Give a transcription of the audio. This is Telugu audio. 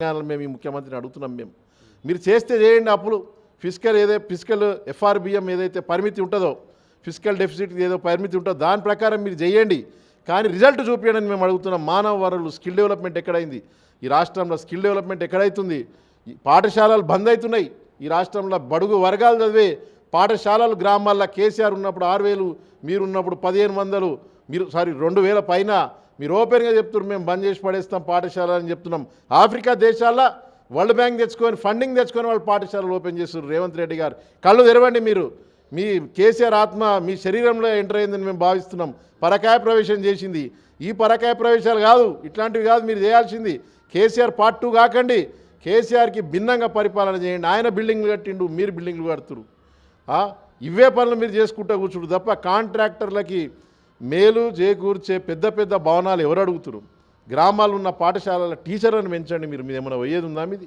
మేము ఈ ముఖ్యమంత్రిని అడుగుతున్నాం. మీరు చేస్తే చేయండి అప్పులు. ఫిజికల్ ఎఫ్ఆర్బిఎం ఏదైతే పరిమితి ఉంటుందో, ఫిజికల్ డెఫిసిట్ ఏదో పరిమితి ఉంటుందో దాని ప్రకారం మీరు చేయండి. కానీ రిజల్ట్ చూపించండి మేము అడుగుతున్నాం. మానవ వనరులు స్కిల్ డెవలప్మెంట్ ఎక్కడైంది? ఈ రాష్ట్రంలో స్కిల్ డెవలప్మెంట్ ఎక్కడైతుంది? పాఠశాలలు బంద్ అవుతున్నాయి. ఈ రాష్ట్రంలో బడుగు వర్గాలు చదివే పాఠశాలలు గ్రామాల్లో కేసీఆర్ ఉన్నప్పుడు 6,000, మీరు ఉన్నప్పుడు 1,500, 2,000 పైన మీరు ఓపెన్గా చెప్తున్నారు మేము బంద్ చేసి పడేస్తాం పాఠశాల అని చెప్తున్నాం. ఆఫ్రికా దేశాల్లో వరల్డ్ బ్యాంక్ తెచ్చుకొని ఫండింగ్ తెచ్చుకొని వాళ్ళు పాఠశాలలు ఓపెన్ చేస్తున్నారు. రేవంత్ రెడ్డి గారు కళ్ళు తెరవండి. మీరు మీ కేసీఆర్ ఆత్మ మీ శరీరంలో ఎంటర్ అయిందని మేము భావిస్తున్నాం. పరకాయ ప్రవేశం చేసింది. ఈ పరకాయ ప్రవేశాలు కాదు, ఇట్లాంటివి కాదు మీరు చేయాల్సింది. కేసీఆర్ పార్ట్ 2 కాకండి. కేసీఆర్కి భిన్నంగా పరిపాలన చేయండి. ఆయన బిల్డింగ్లు కట్టిండు, మీరు బిల్డింగ్లు కడుతురు. ఇవే పనులు మీరు చేసుకుంటూ కూర్చుంటారు తప్ప కాంట్రాక్టర్లకి మేలు చేకూర్చే పెద్ద పెద్ద భవనాలు ఎవరు అడుగుతున్నారు? గ్రామాల్లో ఉన్న పాఠశాలల టీచర్లను పెంచండి. మీరు ఏమైనా పోయేది ఉందా మీది?